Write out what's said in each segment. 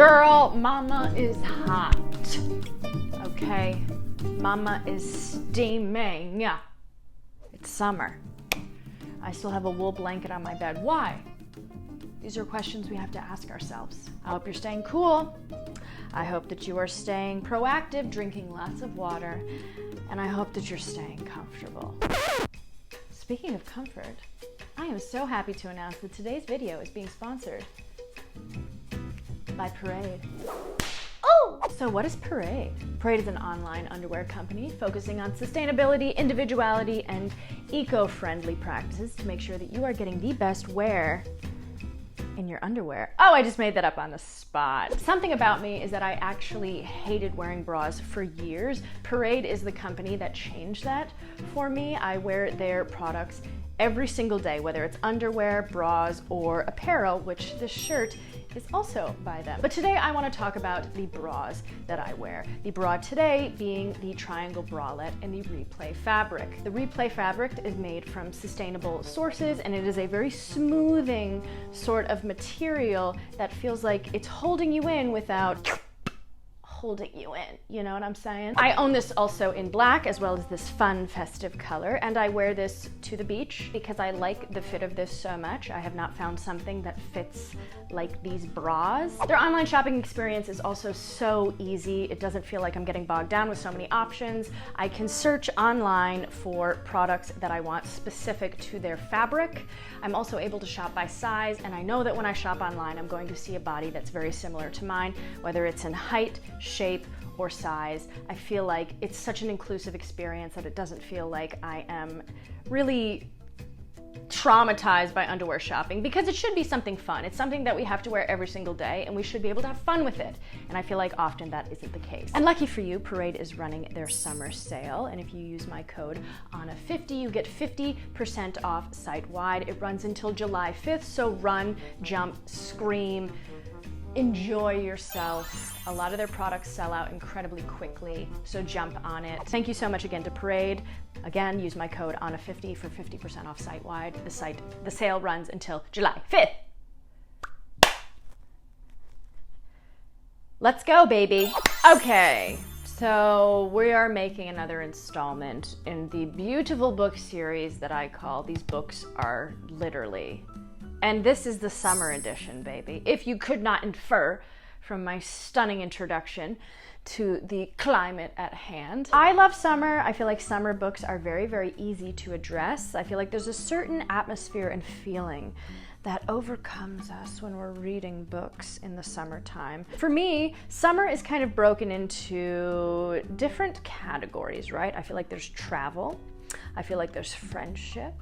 Girl, mama is hot. Okay? Mama is steaming. It's summer. I still have a wool blanket on my bed. Why? These are questions we have to ask ourselves. I hope you're staying cool. I hope that you are staying proactive, drinking lots of water, and I hope that you're staying comfortable. Speaking of comfort, I am so happy to announce that today's video is being sponsored by Parade. Oh! So what is Parade? Parade is an online underwear company focusing on sustainability, individuality, and eco-friendly practices to make sure that you are getting the best wear in your underwear. Oh, I just made that up on the spot. Something about me is that I actually hated wearing bras for years. Parade is the company that changed that for me. I wear their products every single day, whether it's underwear, bras, or apparel, which this shirt is also by them. But today I want to talk about the bras that I wear. The bra today being the triangle bralette in the Replay fabric. The Replay fabric is made from sustainable sources, and it is a very smoothing sort of material that feels like it's holding you in without holding you in, you know what I'm saying? I own this also in black, as well as this fun festive color, and I wear this to the beach because I like the fit of this so much. I have not found something that fits like these bras. Their online shopping experience is also so easy. It doesn't feel like I'm getting bogged down with so many options. I can search online for products that I want specific to their fabric. I'm also able to shop by size, and I know that when I shop online, I'm going to see a body that's very similar to mine, whether it's in height, shape, or size. I feel like it's such an inclusive experience that it doesn't feel like I am really traumatized by underwear shopping, because it should be something fun. It's something that we have to wear every single day, and we should be able to have fun with it. And I feel like often that isn't the case. And lucky for you, Parade is running their summer sale, and if you use my code ANNA50, you get 50% off site-wide. It runs until July 5th, so run, jump, scream, enjoy yourself. A lot of their products sell out incredibly quickly, so jump on it. Thank you so much again to Parade. Again, use my code ANNA50 for 50% off site-wide. The sale runs until July 5th. Let's go, baby. Okay, so we are making another installment in the beautiful book series that I call These Books Are Literally. And this is the summer edition, baby. If you could not infer from my stunning introduction to the climate at hand. I love summer. I feel like summer books are very, very easy to address. I feel like there's a certain atmosphere and feeling that overcomes us when we're reading books in the summertime. For me, summer is kind of broken into different categories, right? I feel like there's travel. I feel like there's friendship.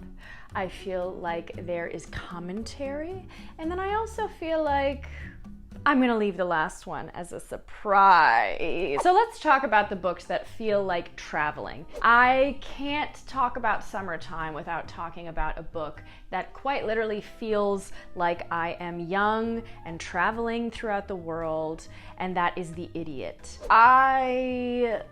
I feel like there is commentary. And then I also feel like I'm gonna leave the last one as a surprise. So let's talk about the books that feel like traveling. I can't talk about summertime without talking about a book that quite literally feels like I am young and traveling throughout the world, and that is The Idiot. I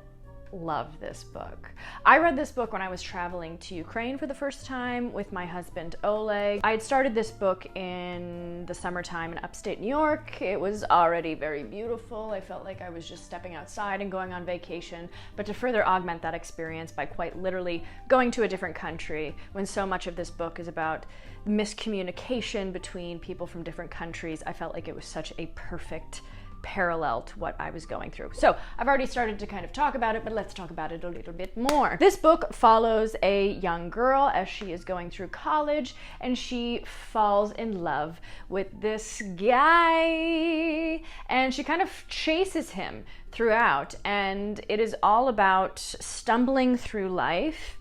love this book. I read this book when I was traveling to Ukraine for the first time with my husband Oleg. I had started this book in the summertime in upstate New York. It was already very beautiful. I felt like I was just stepping outside and going on vacation. But to further augment that experience by quite literally going to a different country, when so much of this book is about miscommunication between people from different countries, I felt like it was such a perfect parallel to what I was going through. So I've already started to kind of talk about it, but let's talk about it a little bit more. This book follows a young girl as she is going through college, and she falls in love with this guy, and she kind of chases him throughout, and it is all about stumbling through life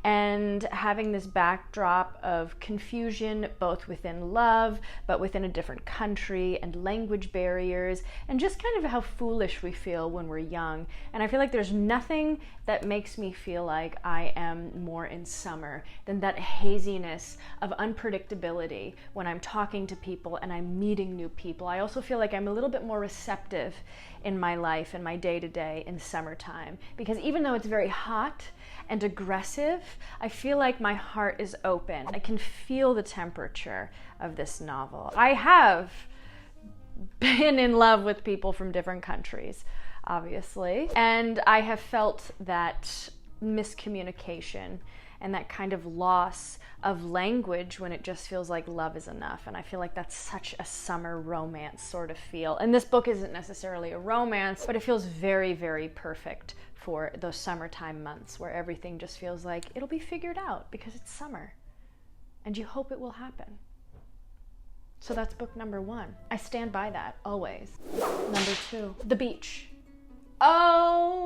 and having this backdrop of confusion, both within love, but within a different country, and language barriers, and just kind of how foolish we feel when we're young. And I feel like there's nothing that makes me feel like I am more in summer than that haziness of unpredictability when I'm talking to people and I'm meeting new people. I also feel like I'm a little bit more receptive in my life and my day-to-day in summertime, because even though it's very hot and aggressive, I feel like my heart is open. I can feel the temperature of this novel. I have been in love with people from different countries, obviously. And I have felt that miscommunication and that kind of loss of language when it just feels like love is enough. And I feel like that's such a summer romance sort of feel. And this book isn't necessarily a romance, but it feels very, very perfect for those summertime months where everything just feels like it'll be figured out because it's summer and you hope it will happen. So that's book number 1. I stand by that always. Number 2, The Beach. Oh,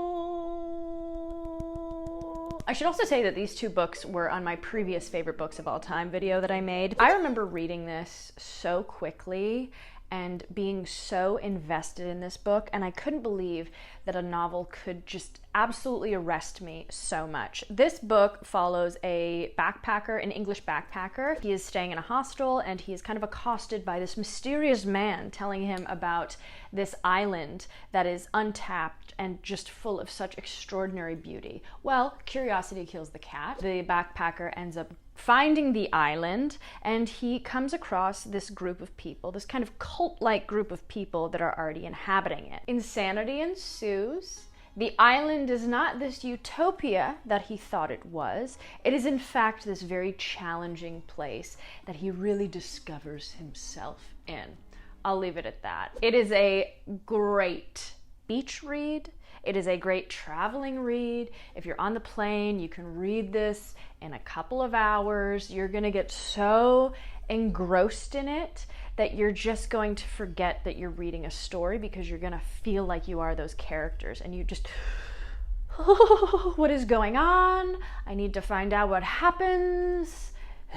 I should also say that these 2 books were on my previous favorite books of all time video that I made. I remember reading this so quickly and being so invested in this book, and I couldn't believe that a novel could just absolutely arrest me so much. This book follows a backpacker, an English backpacker. He is staying in a hostel and he is kind of accosted by this mysterious man telling him about this island that is untapped and just full of such extraordinary beauty. Well, curiosity kills the cat. The backpacker ends up finding the island, and he comes across this group of people, this kind of cult-like group of people that are already inhabiting it. Insanity ensues. The island is not this utopia that he thought it was. It is in fact this very challenging place that he really discovers himself in. I'll leave it at that. It is a great beach read. It is a great traveling read. If you're on the plane, you can read this in a couple of hours. You're gonna get so engrossed in it that you're just going to forget that you're reading a story because you're gonna feel like you are those characters and you just, oh, what is going on? I need to find out what happens.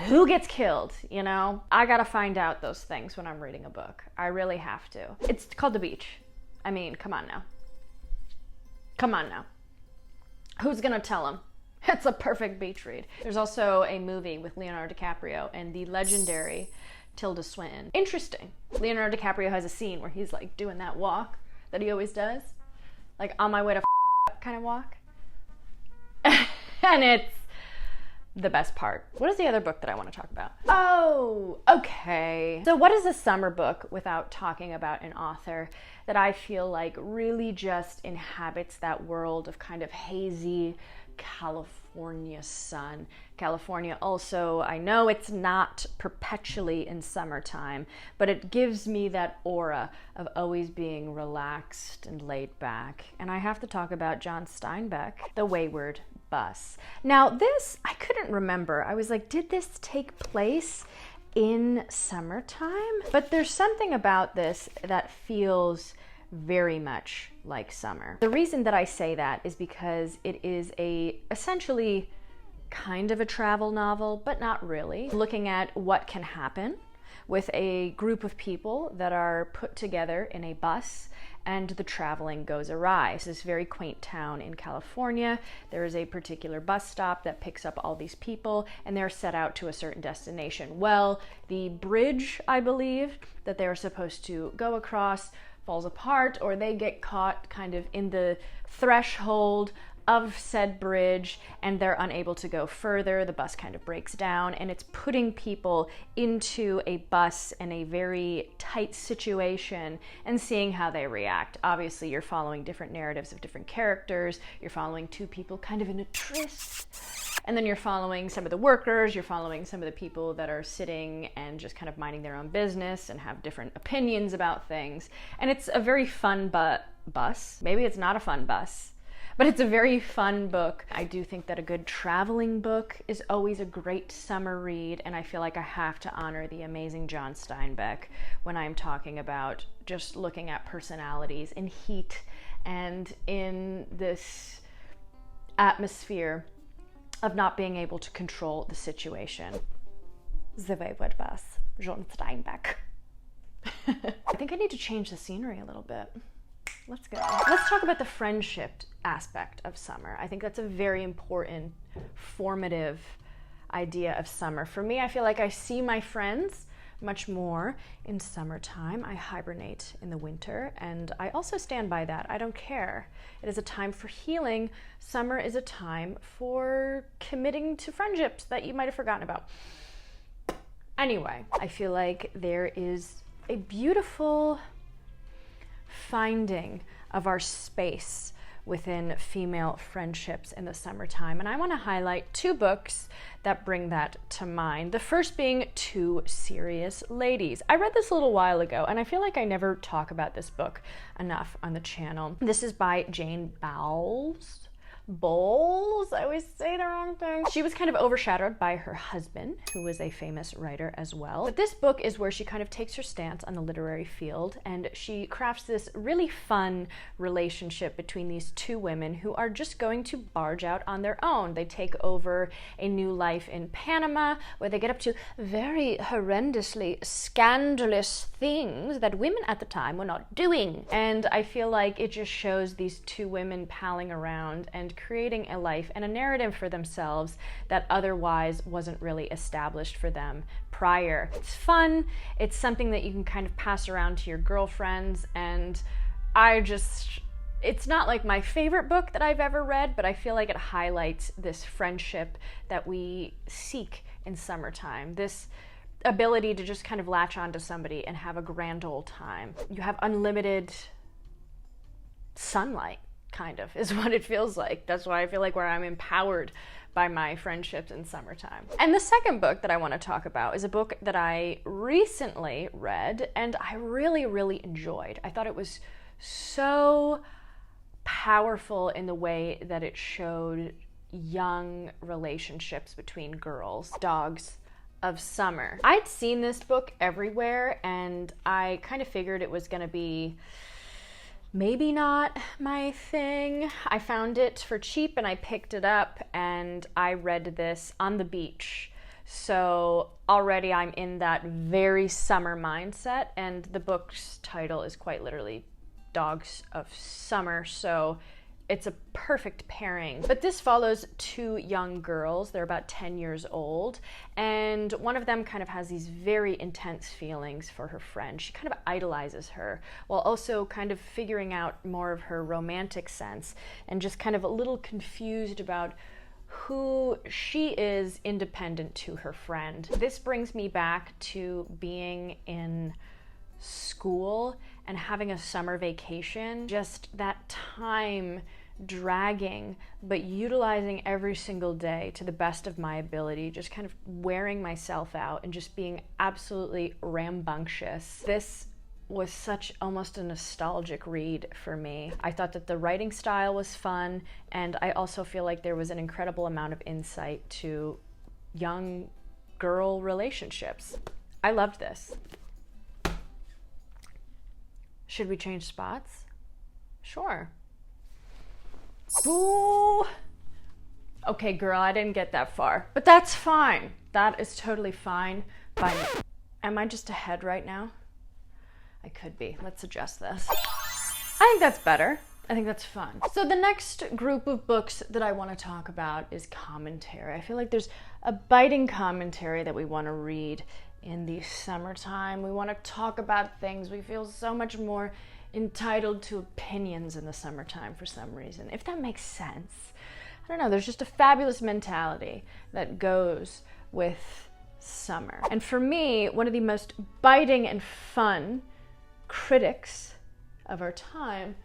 Who gets killed, you know? I gotta find out those things when I'm reading a book. I really have to. It's called The Beach. I mean, come on now. Come on now. Who's gonna tell him? It's a perfect beach read. There's also a movie with Leonardo DiCaprio and the legendary Tilda Swinton. Interesting. Leonardo DiCaprio has a scene where he's like doing that walk that he always does. Like on my way to kind of walk. And it's the best part. What is the other book that I want to talk about? Oh, okay. So what is a summer book without talking about an author that I feel like really just inhabits that world of kind of hazy California sun. California also, I know it's not perpetually in summertime, but it gives me that aura of always being relaxed and laid back. And I have to talk about John Steinbeck, The Wayward Bus. Now this, I couldn't remember. I was like, did this take place in summertime? But there's something about this that feels very much like summer. The reason that I say that is because it is essentially kind of a travel novel, but not really. Looking at what can happen with a group of people that are put together in a bus and the traveling goes awry. It's this very quaint town in California. There is a particular bus stop that picks up all these people and they're set out to a certain destination. Well, the bridge, I believe, that they're supposed to go across falls apart, or they get caught kind of in the threshold of said bridge and they're unable to go further. The bus kind of breaks down and it's putting people into a bus in a very tight situation and seeing how they react. Obviously, you're following different narratives of different characters. You're following 2 people kind of in a tryst. And then you're following some of the workers, you're following some of the people that are sitting and just kind of minding their own business and have different opinions about things. And it's a very fun bus. Maybe it's not a fun bus, but it's a very fun book. I do think that a good traveling book is always a great summer read, and I feel like I have to honor the amazing John Steinbeck when I'm talking about just looking at personalities in heat and in this atmosphere of not being able to control the situation. The Wayward Bus, John Steinbeck. I think I need to change the scenery a little bit. Let's go. Let's talk about the friendship aspect of summer. I think that's a very important, formative idea of summer. For me, I feel like I see my friends much more in summertime. I hibernate in the winter, and I also stand by that. I don't care. It is a time for healing. Summer is a time for committing to friendships that you might have forgotten about. Anyway, I feel like there is a beautiful finding of our space within female friendships in the summertime. And I want to highlight 2 books that bring that to mind. The first being Two Serious Ladies. I read this a little while ago, and I feel like I never talk about this book enough on the channel. This is by Jane Bowles. I always say the wrong thing. She was kind of overshadowed by her husband, who was a famous writer as well. But this book is where she kind of takes her stance on the literary field, and she crafts this really fun relationship between these 2 women who are just going to barge out on their own. They take over a new life in Panama, where they get up to very horrendously scandalous things that women at the time were not doing. And I feel like it just shows these 2 women palling around and creating a life and a narrative for themselves that otherwise wasn't really established for them prior. It's fun, it's something that you can kind of pass around to your girlfriends, and it's not like my favorite book that I've ever read, but I feel like it highlights this friendship that we seek in summertime. This ability to just kind of latch onto somebody and have a grand old time. You have unlimited sunlight, kind of, is what it feels like. That's why I feel like where I'm empowered by my friendships in summertime. And the second book that I want to talk about is a book that I recently read and I really, really enjoyed. I thought it was so powerful in the way that it showed young relationships between girls. Dogs of Summer. I'd seen this book everywhere, and I kind of figured it was going to be maybe not my thing. I found it for cheap and I picked it up, and I read this on the beach. So already I'm in that very summer mindset, and the book's title is quite literally Dogs of Summer, so it's a perfect pairing. But this follows 2 young girls. They're about 10 years old, and one of them kind of has these very intense feelings for her friend. She kind of idolizes her while also kind of figuring out more of her romantic sense, and just kind of a little confused about who she is independent to her friend. This brings me back to being in school and having a summer vacation, just that time dragging, but utilizing every single day to the best of my ability, just kind of wearing myself out and just being absolutely rambunctious. This was such almost a nostalgic read for me. I thought that the writing style was fun, and I also feel like there was an incredible amount of insight to young girl relationships. I loved this. Should we change spots? Sure. Ooh. Okay, girl, I didn't get that far, but that's fine. That is totally fine by me. Am I just ahead right now? I could be. Let's adjust this. I think that's better. I think that's fun. So the next group of books that I want to talk about is commentary. I feel like there's a biting commentary that we want to read in the summertime. We want to talk about things. We feel so much more entitled to opinions in the summertime for some reason, if that makes sense. I don't know, there's just a fabulous mentality that goes with summer. And for me, one of the most biting and fun critics of our time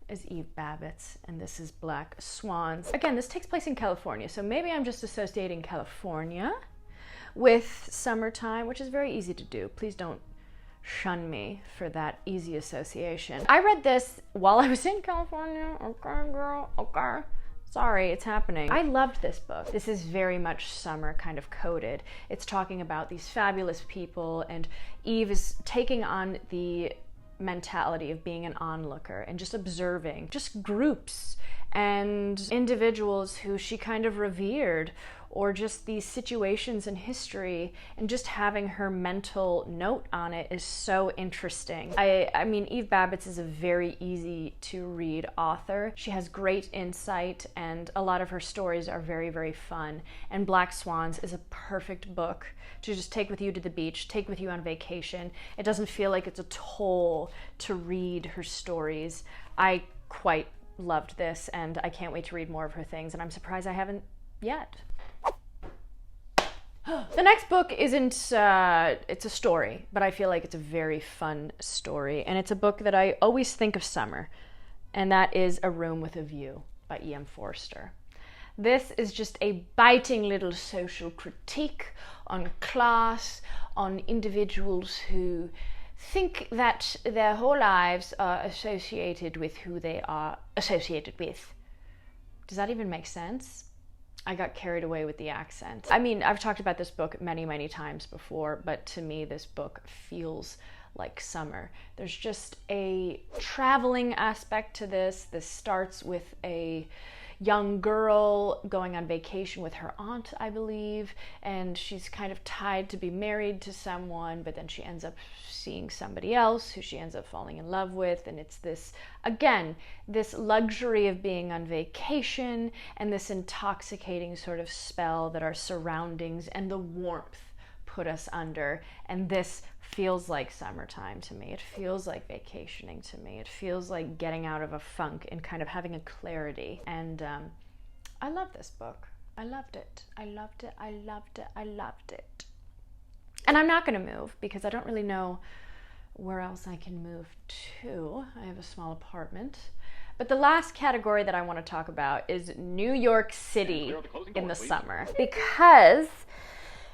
is Eve Babbitt's, and this is Black Swans. Again, this takes place in California, so maybe I'm just associating California with summertime, which is very easy to do. Please don't shun me for that easy association. I read this while I was in California. Okay, girl, okay. Sorry, it's happening. I loved this book. This is very much summer kind of coded. It's talking about these fabulous people, and Eve is taking on the mentality of being an onlooker and just observing just groups and individuals who she kind of revered, or just these situations in history, and just having her mental note on it is so interesting. I mean, Eve Babbitt is a very easy to read author. She has great insight, and a lot of her stories are very, very fun. And Black Swans is a perfect book to just take with you to the beach, take with you on vacation. It doesn't feel like it's a toll to read her stories. I quite loved this, and I can't wait to read more of her things, and I'm surprised I haven't yet. The next book isn't, it's a story, but I feel like it's a very fun story. And it's a book that I always think of summer, and that is A Room with a View by E.M. Forster. This is just a biting little social critique on class, on individuals who think that their whole lives are associated with who they are associated with. Does that even make sense? I got carried away with the accent. I mean, I've talked about this book many, many times before, but to me, this book feels like summer. There's just a traveling aspect to this. This starts with a young girl going on vacation with her aunt, I believe, and she's kind of tied to be married to someone, but then she ends up seeing somebody else who she ends up falling in love with, and it's this, again, this luxury of being on vacation and this intoxicating sort of spell that our surroundings and the warmth put us under, and this feels like summertime to me. It feels like vacationing to me. It feels like getting out of a funk and kind of having a clarity. And I love this book. I loved it. I loved it. I loved it. I loved it. And I'm not going to move because I don't really know where else I can move to. I have a small apartment. But the last category that I want to talk about is New York City in the summer. Because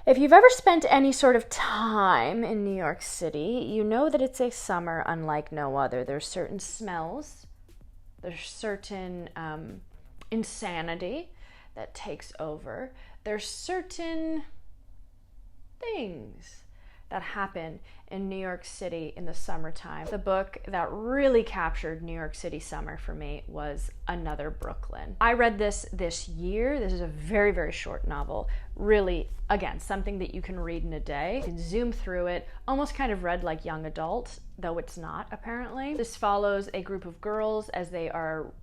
if you've ever spent any sort of time in New York City, you know that it's a summer unlike no other. There's certain smells, there's certain insanity that takes over. There's certain things that happen in New York City in the summertime. The book that really captured New York City summer for me was Another Brooklyn. I read this year. This is a very, very short novel. Really, again, something that you can read in a day. You can zoom through it, almost kind of read like young adult, though it's not apparently. This follows a group of girls as they are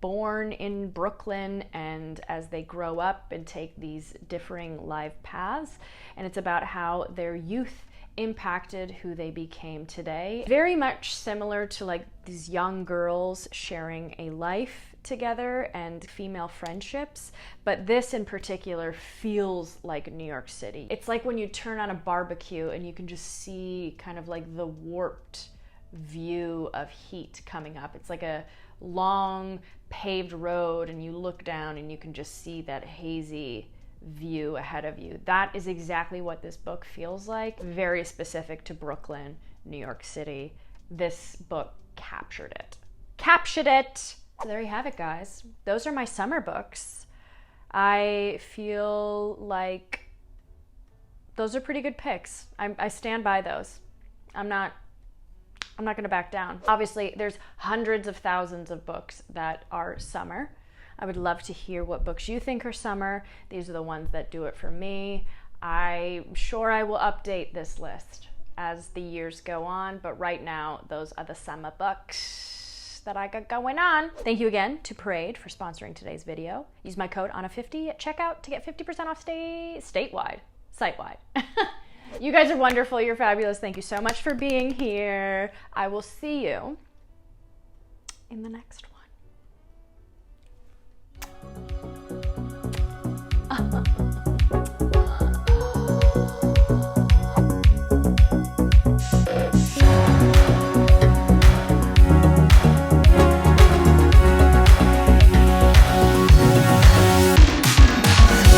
born in Brooklyn and as they grow up and take these differing life paths. And it's about how their youth impacted who they became today. Very much similar to like these young girls sharing a life together and female friendships, but this in particular feels like New York City. It's like when you turn on a barbecue and you can just see kind of like the warped view of heat coming up. It's like a long paved road and you look down and you can just see that hazy view ahead of you. That is exactly what this book feels like. Very specific to Brooklyn, New York City. This book captured it. Captured it! So there you have it, guys. Those are my summer books. I feel like those are pretty good picks. I stand by those. I'm not going to back down. Obviously, there's hundreds of thousands of books that are summer. I would love to hear what books you think are summer. These are the ones that do it for me. I'm sure I will update this list as the years go on, but right now, those are the summer books that I got going on. Thank you again to Parade for sponsoring today's video. Use my code ANNA50 at checkout to get 50% off statewide, site-wide. You guys are wonderful. You're fabulous. Thank you so much for being here. I will see you in the next one.